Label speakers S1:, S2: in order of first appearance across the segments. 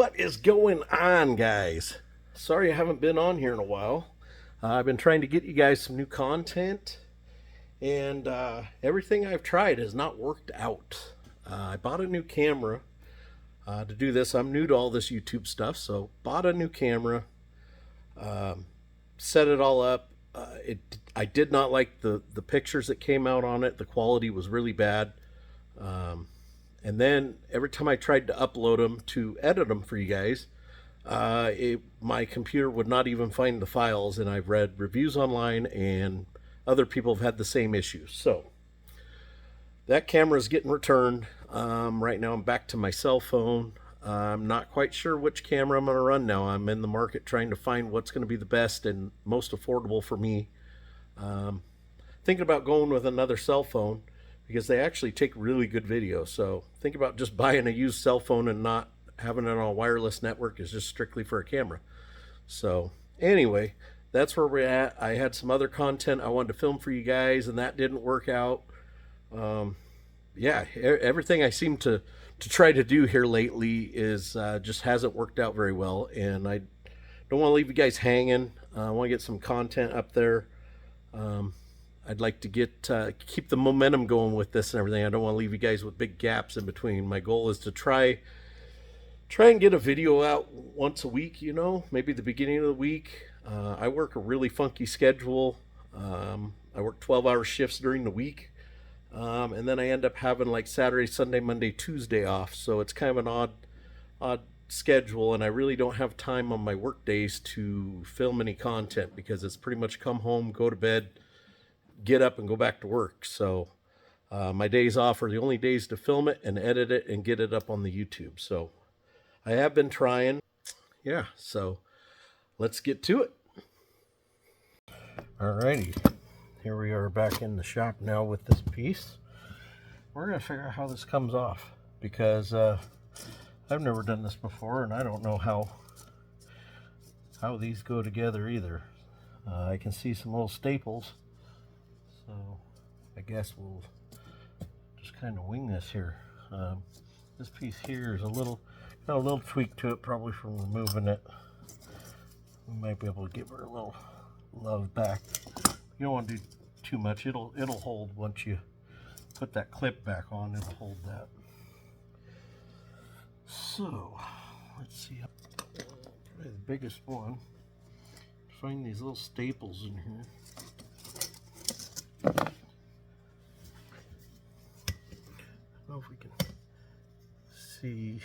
S1: What is going on, guys? Sorry I haven't been on here in a while. I've been trying to get you guys some new content, and everything I've tried has not worked out. I bought a new camera to do this. I'm new to all this YouTube stuff, so bought a new camera, set it all up. I did not like the pictures that came out on it. The quality was really bad. And then every time I tried to upload them to edit them for you guys, my computer would not even find the files, and I've read reviews online and other people have had the same issue. So that camera is getting returned. Right now I'm back to my cell phone. I'm not quite sure which camera I'm going to run now. I'm in the market trying to find what's going to be the best and most affordable for me. Thinking about going with another cell phone, because they actually take really good video. So think about just buying a used cell phone and not having it on a wireless network. Is just strictly for a camera. So anyway, that's where we're at. I had some other content I wanted to film for you guys, and that didn't work out. Yeah, everything I seem to try to do here lately is just hasn't worked out very well, and I don't want to leave you guys hanging. I want to get some content up there. I'd like to keep the momentum going with this and everything. I don't want to leave you guys with big gaps in between. My goal is to try and get a video out once a week, maybe the beginning of the week. I work a really funky schedule. I work 12-hour shifts during the week. And then I end up having like Saturday, Sunday, Monday, Tuesday off. So it's kind of an odd schedule, and I really don't have time on my work days to film any content, because it's pretty much come home, go to bed, get up and go back to work. So my days off are the only days to film it and edit it and get it up on the YouTube. So I have been trying. Yeah, so let's get to it. Alrighty, here we are back in the shop now with this piece. We're going to figure out how this comes off, because I've never done this before, and I don't know how these go together either. I can see some little staples. So I guess we'll just kind of wing this here. This piece here is got a little tweak to it, probably from removing it. We might be able to give her a little love back. You don't want to do too much. It'll hold once you put that clip back on. It'll hold that. So let's see. Probably the biggest one. Find these little staples in here. I don't know if we can see.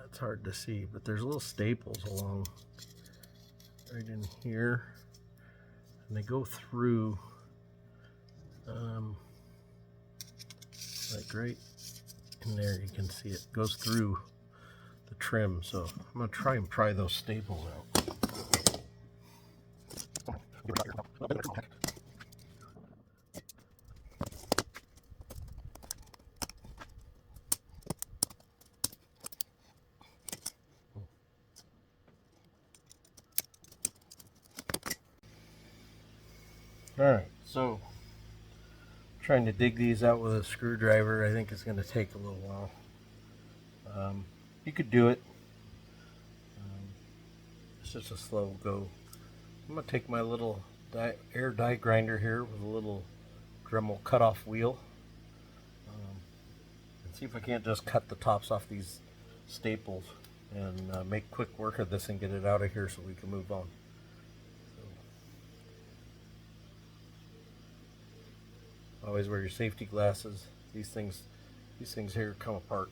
S1: It's hard to see, but there's little staples along right in here, and they go through like right in there. You can see it goes through the trim. So I'm going to try and pry those staples out. Alright, so trying to dig these out with a screwdriver, I think it's going to take a little while. You could do it. It's just a slow go. I'm going to take my little air die grinder here with a little Dremel cutoff wheel, and see if I can't just cut the tops off these staples and make quick work of this and get it out of here so we can move on. Always wear your safety glasses. These things here come apart.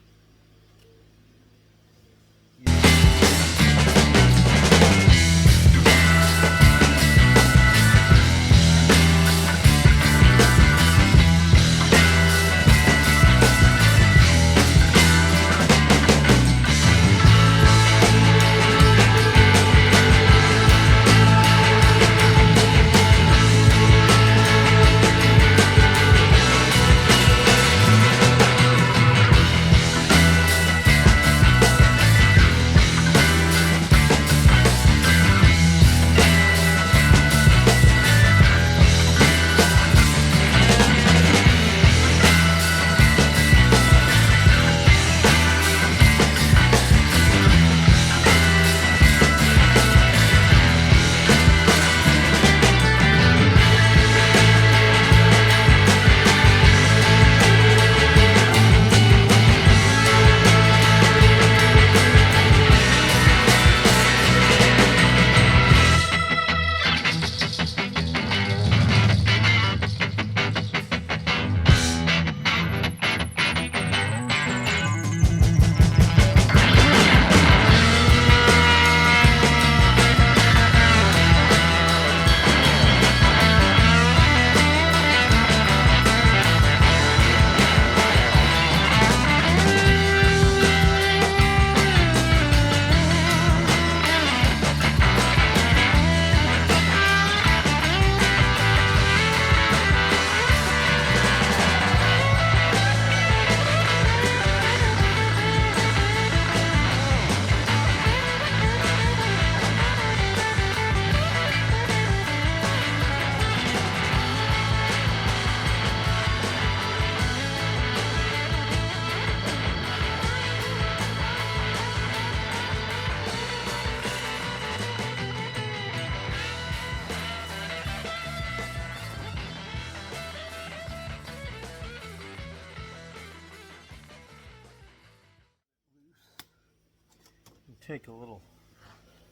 S1: take a little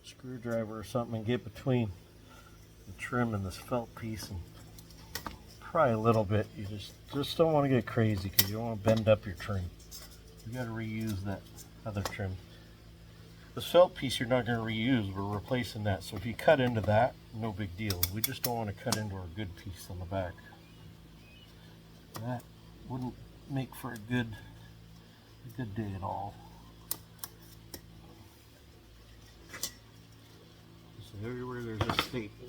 S1: screwdriver or something and get between the trim and this felt piece and pry a little bit. You just don't want to get crazy because you don't want to bend up your trim. You got to reuse that other trim. This felt piece you're not going to reuse, we're replacing that. So if you cut into that, no big deal. We just don't want to cut into our good piece on the back. That wouldn't make for a good day at all. So everywhere there's a staple.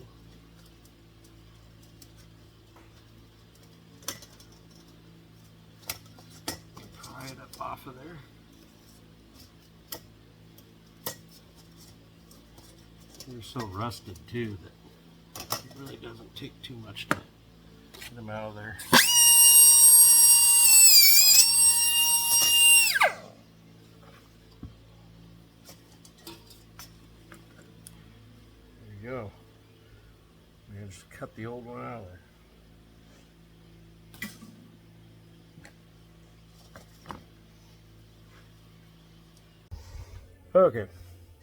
S1: Pry it up off of there. They're so rusted too that it really doesn't take too much to get them out of there. There you go. We're going to just cut the old one out of there. Okay.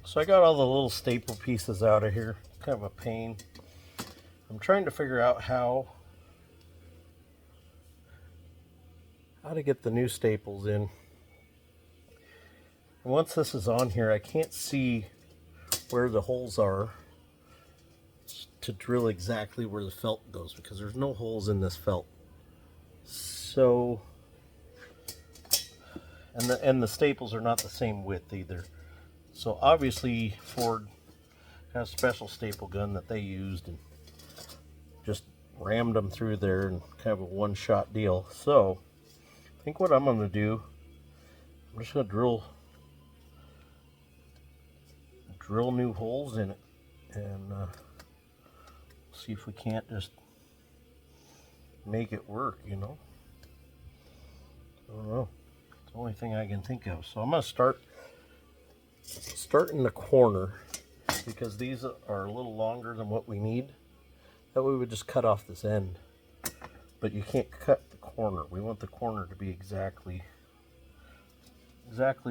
S1: So I got all the little staple pieces out of here. Kind of a pain. I'm trying to figure out how to get the new staples in. And once this is on here, I can't see where the holes are to drill exactly where the felt goes because there's no holes in this felt. So, and the staples are not the same width either. So obviously Ford has a special staple gun that they used and just rammed them through there and kind of a one-shot deal. So I think what I'm going to do, I'm just going to drill new holes in it and see if we can't just make it work, you know. I don't know. It's the only thing I can think of. So I'm going to start in the corner because these are a little longer than what we need. That way we would just cut off this end. But you can't cut the corner. We want the corner to be exactly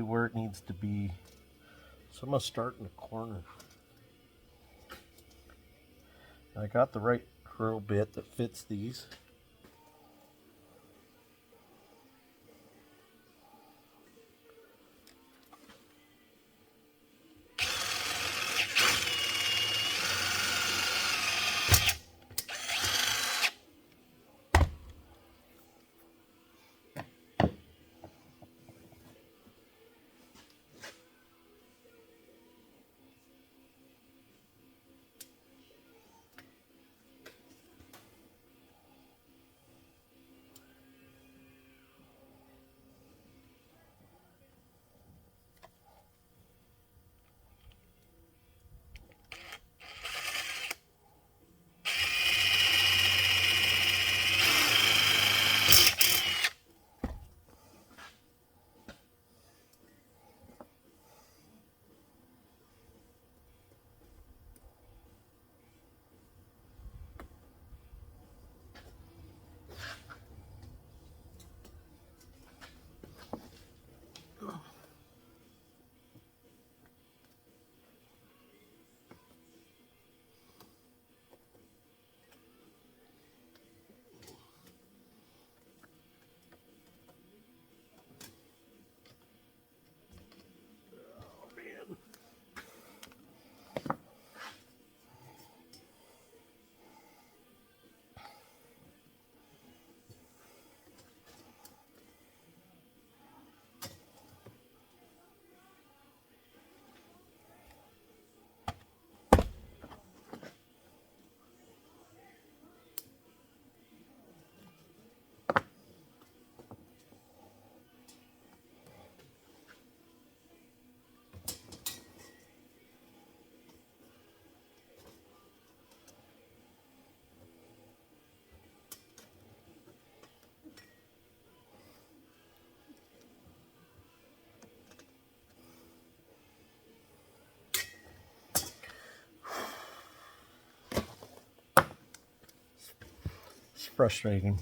S1: where it needs to be. So I'm going to start in the corner. I got the right drill bit that fits these. Frustrating.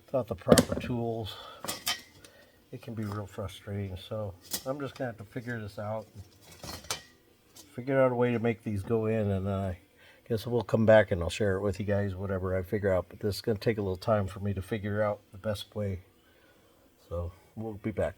S1: Without the proper tools, it can be real frustrating. So I'm just gonna have to figure this out, figure out a way to make these go in, and then I guess we'll come back and I'll share it with you guys, whatever I figure out. But this is gonna take a little time for me to figure out the best way. So we'll be back.